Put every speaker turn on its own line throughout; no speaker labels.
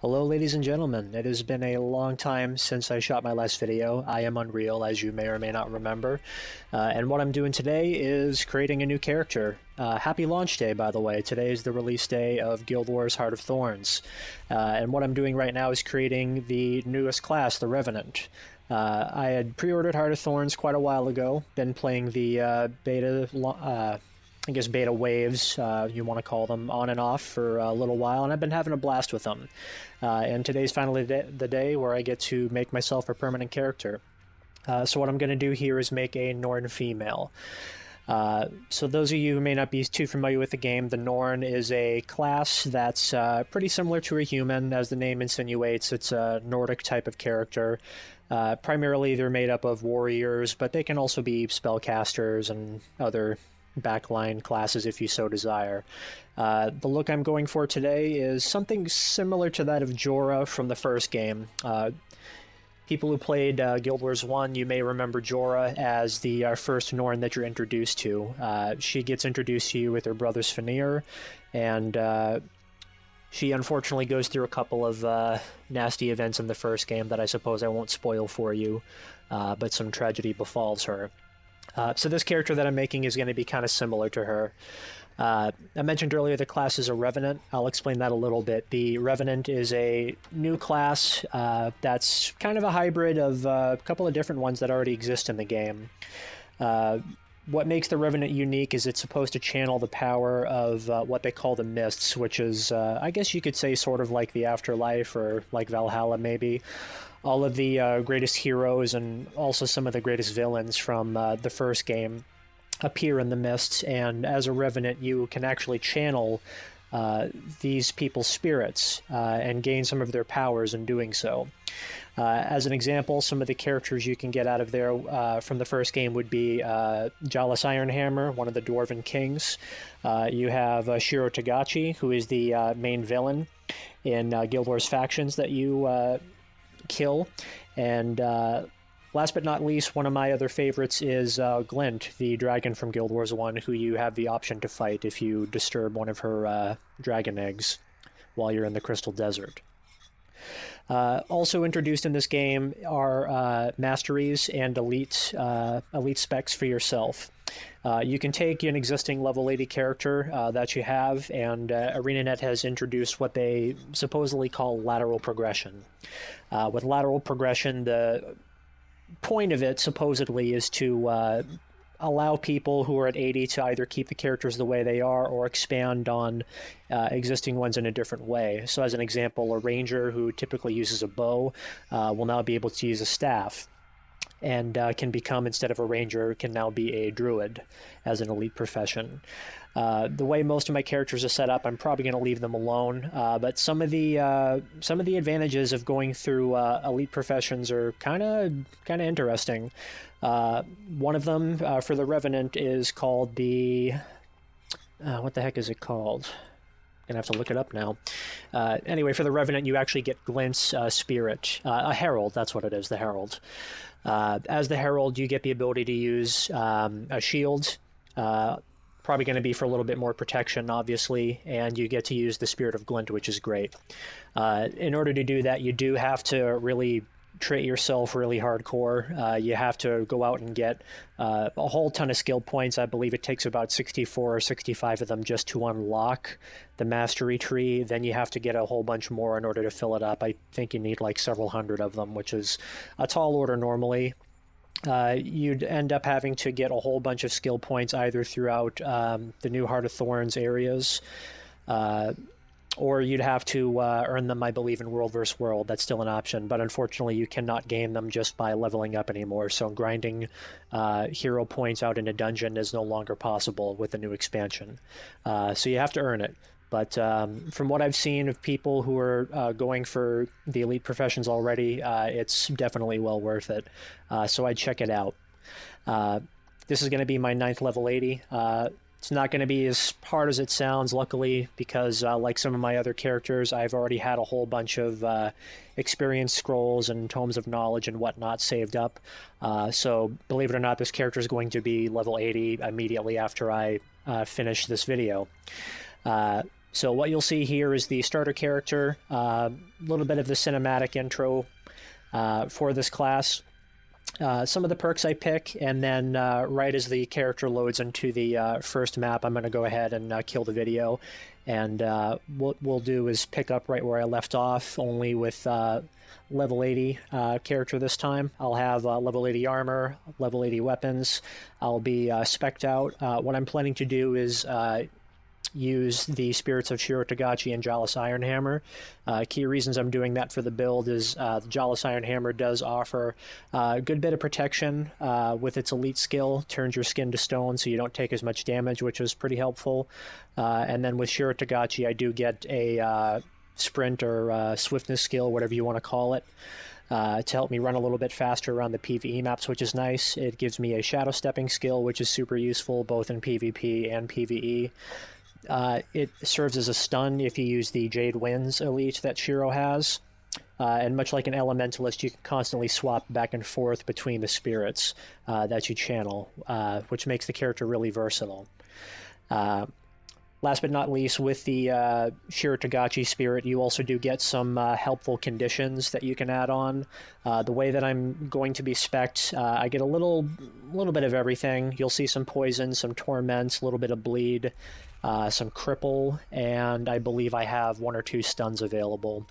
Hello, ladies and gentlemen. It has been a long time since I shot my last video. I am Unreal, as you may or may not remember. And what I'm doing today is creating a new character. Happy launch day, by the way. Today is the release day of Guild Wars Heart of Thorns. And what I'm doing right now is creating the newest class, the Revenant. I had pre-ordered Heart of Thorns quite a while ago, been playing the I guess beta waves, you want to call them, on and off for a little while, and I've been having a blast with them. And today's finally the day where I get to make myself a permanent character. So what I'm going to do here is make a Norn female. So those of you who may not be too familiar with the game, the Norn is a class that's pretty similar to a human, as the name insinuates. It's a Nordic type of character. Primarily they're made up of warriors, but they can also be spellcasters and other backline classes if you so desire. The look I'm going for today is something similar to that of Jorah from the first game. People who played Guild Wars 1, you may remember Jorah as the first Norn that you're introduced to. She gets introduced to you with her brother Svenir, and she unfortunately goes through a couple of nasty events in the first game that I suppose I won't spoil for you, but some tragedy befalls her. So this character that I'm making is going to be kind of similar to her. I mentioned earlier the class is a Revenant. I'll explain that a little bit. The Revenant is a new class that's kind of a hybrid of a couple of different ones that already exist in the game. What makes the Revenant unique is it's supposed to channel the power of what they call the Mists, which is, I guess you could say, sort of like the Afterlife or like Valhalla, maybe. All of the greatest heroes and also some of the greatest villains from the first game appear in the Mists, and as a Revenant you can actually channel these people's spirits and gain some of their powers in doing so. As an example, some of the characters you can get out of there from the first game would be Jalis Ironhammer, one of the Dwarven Kings. You have Shiro Tagachi, who is the main villain in Guild Wars factions that you kill, and last but not least, one of my other favorites is Glint, the dragon from Guild Wars 1, who you have the option to fight if you disturb one of her dragon eggs while you're in the Crystal Desert. Also introduced in this game are Masteries and elite specs for yourself. You can take an existing level 80 character that you have, and ArenaNet has introduced what they supposedly call lateral progression. With lateral progression, the point of it supposedly is to allow people who are at 80 to either keep the characters the way they are or expand on existing ones in a different way. So as an example, a ranger who typically uses a bow will now be able to use a staff, and can become, instead of a ranger, can now be a druid as an elite profession. The way most of my characters are set up, I'm probably going to leave them alone, but some of the advantages of going through elite professions are kind of interesting. One of them for the Revenant is called the what the heck is it called? Gonna have to look it up now. Anyway, for the Revenant, you actually get Glint's spirit, a herald. That's what it is, the herald. As the herald, you get the ability to use a shield. Probably going to be for a little bit more protection, obviously, and you get to use the Spirit of Glint, which is great. In order to do that, you do have to really trait yourself really hardcore. You have to go out and get a whole ton of skill points. I believe it takes about 64 or 65 of them just to unlock the mastery tree. Then you have to get a whole bunch more in order to fill it up. I think you need like several hundred of them, which is a tall order normally. You'd end up having to get a whole bunch of skill points either throughout the new Heart of Thorns areas, or you'd have to earn them, I believe, in World vs. World. That's still an option, but unfortunately you cannot gain them just by leveling up anymore, so grinding hero points out in a dungeon is no longer possible with the new expansion. So you have to earn it. But from what I've seen of people who are going for the elite professions already, it's definitely well worth it. So I'd check it out. This is going to be my 9th level 80. It's not going to be as hard as it sounds, luckily, because like some of my other characters, I've already had a whole bunch of experience scrolls and tomes of knowledge and whatnot saved up. So believe it or not, this character is going to be level 80 immediately after I finish this video. So what you'll see here is the starter character, a little bit of the cinematic intro for this class. Some of the perks I pick, and then right as the character loads into the first map, I'm going to go ahead and kill the video. And what we'll do is pick up right where I left off, only with level 80 character this time. I'll have level 80 armor, level 80 weapons. I'll be spec'd out. What I'm planning to do is use the Spirits of Shiro Tagachi and Jollis Ironhammer. Key reasons I'm doing that for the build is the Jollis Ironhammer does offer a good bit of protection with its elite skill, turns your skin to stone so you don't take as much damage, which is pretty helpful. And then with Shiro Tagachi, I do get a sprint or swiftness skill, whatever you want to call it, to help me run a little bit faster around the PvE maps, which is nice. It gives me a shadow stepping skill, which is super useful both in PvP and PvE. It serves as a stun if you use the Jade Winds elite that Shiro has. And much like an elementalist, you can constantly swap back and forth between the spirits that you channel, which makes the character really versatile. Last but not least, with the Shiro Tagachi spirit, you also do get some helpful conditions that you can add on. The way that I'm going to be spec'd, I get a little bit of everything. You'll see some poison, some torments, a little bit of bleed, some cripple, and I believe I have 1 or 2 stuns available.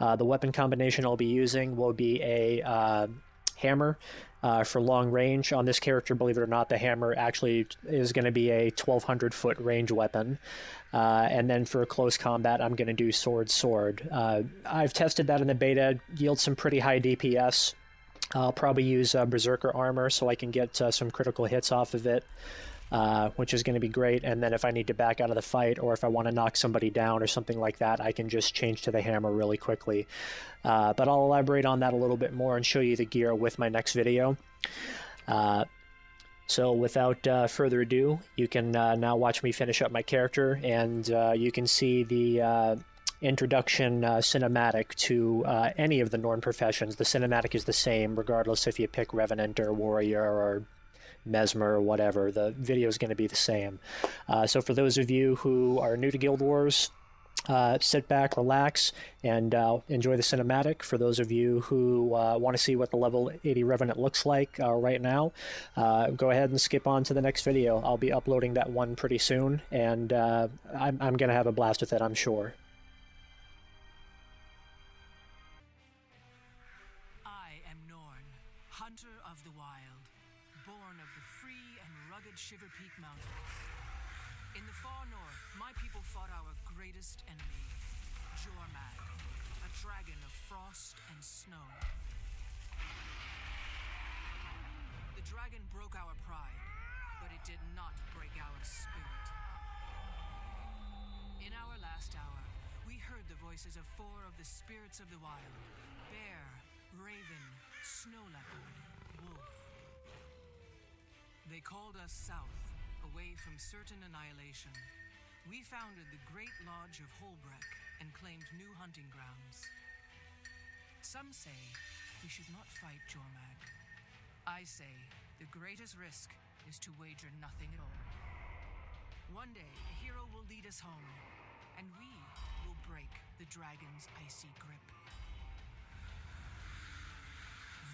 The weapon combination I'll be using will be a hammer for long range. On this character, believe it or not, the hammer actually is going to be a 1,200-foot range weapon. And then for close combat, I'm going to do sword. I've tested that in the beta, yields some pretty high DPS. I'll probably use Berserker armor so I can get some critical hits off of it, which is going to be great. And then if I need to back out of the fight, or if I want to knock somebody down or something like that, I can just change to the hammer really quickly. But I'll elaborate on that a little bit more and show you the gear with my next video. So without further ado, you can now watch me finish up my character, and you can see the introduction cinematic to any of the Norn professions. The cinematic is the same regardless if you pick Revenant or Warrior or Mesmer or whatever. The video is going to be the same. So for those of you who are new to Guild Wars, sit back, relax, and enjoy the cinematic. For those of you who want to see what the level 80 Revenant looks like right now, go ahead and skip on to the next video. I'll be uploading that one pretty soon, and I'm going to have a blast with it, I'm sure.
I am Norn, hunter of the wild, born of the free and rugged Shiver Peak Mountains. In the far north, my people fought our greatest enemy, Jormag, a dragon of frost and snow. The dragon broke our pride, but it did not break our spirit. In our last hour, we heard the voices of 4 of the spirits of the wild: bear, raven, snow leopard, wolf. They called us south, away from certain annihilation. We founded the Great Lodge of Holbreck and claimed new hunting grounds. Some say we should not fight Jormag. I say the greatest risk is to wager nothing at all. One day, a hero will lead us home, and we will break the dragon's icy grip.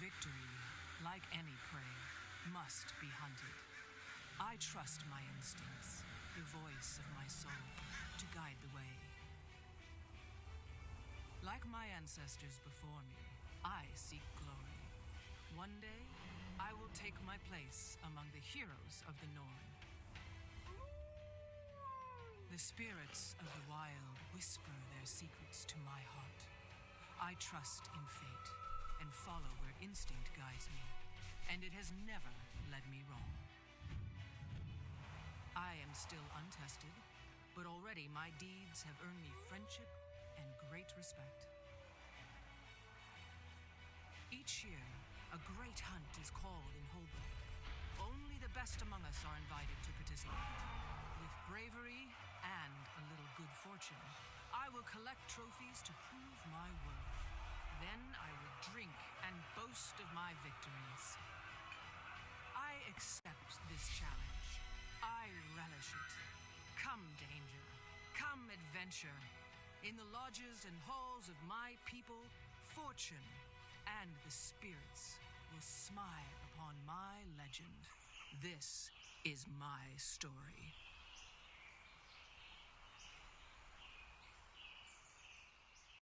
Victory, like any prey, must be hunted. I trust my instincts, the voice of my soul, to guide the way. Like my ancestors before me, I seek glory. One day, I will take my place among the heroes of the Norn. The spirits of the wild whisper their secrets to my heart. I trust in fate and follow where instinct guides me, and it has never led me wrong. I am still untested, but already my deeds have earned me friendship and great respect. Each year, a great hunt is called in Holbrook. Only the best among us are invited to participate. With bravery and a little good fortune, I will collect trophies to prove my worth. Then I will drink and boast of my victories. I accept this challenge. I relish it. Come, danger. Come adventure. In the lodges and halls of my people, fortune and the spirits will smile upon my legend. This is my story.